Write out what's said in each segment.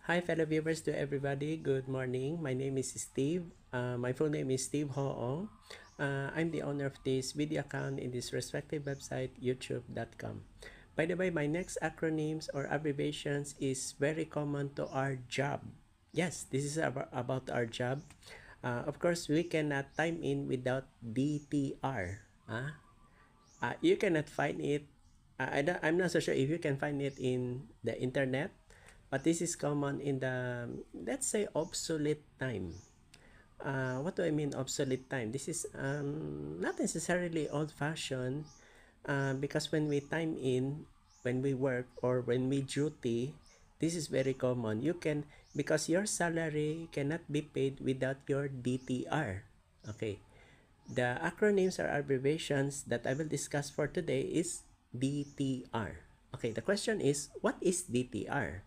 Hi fellow viewers, to everybody, good morning. My name is Steve. My full name is Steve Hoong. I'm the owner of this video account in this respective website, youtube.com. By the way, my next acronyms or abbreviations is very common to our job. Yes, this is about our job. Of course, we cannot time in without DTR. You cannot find it. I'm not so sure if you can find it in the internet, but this is common in the, let's say, obsolete time. What do I mean obsolete time? This is not necessarily old-fashioned, because when we time in, when we work or when we duty, this is very common. You can, because your salary cannot be paid without your DTR. Okay. The acronyms or abbreviations that I will discuss for today is DTR. Okay, the question is, what is DTR?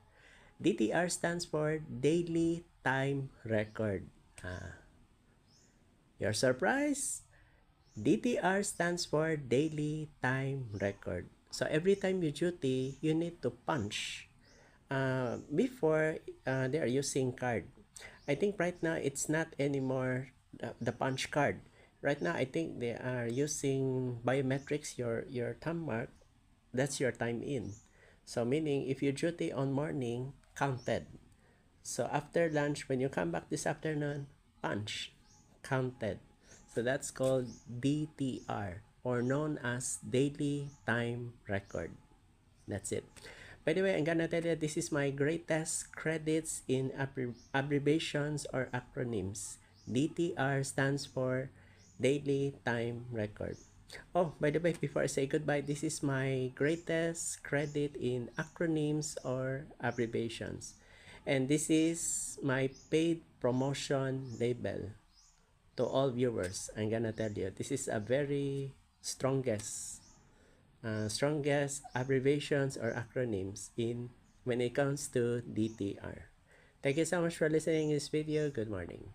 DTR stands for Daily Time Record. You're surprised? DTR stands for Daily Time Record. So every time you duty, you need to punch. Before, they are using card. I think right now it's not anymore the punch card. Right now, I think they are using biometrics, your thumb mark. That's your time in. So meaning, if you duty on morning, counted. So after lunch, when you come back this afternoon, punch, counted. So that's called DTR, or known as Daily Time Record. That's it. By the way, I'm gonna tell you, this is my greatest credits in abbreviations or acronyms. DTR stands for Daily Time Record. Oh, by the way, before I say goodbye, this is my greatest credit in acronyms or abbreviations. And this is my paid promotion label to all viewers. I'm gonna tell you, this is a very strongest abbreviations or acronyms in when it comes to DTR. Thank you so much for listening to this video. Good morning.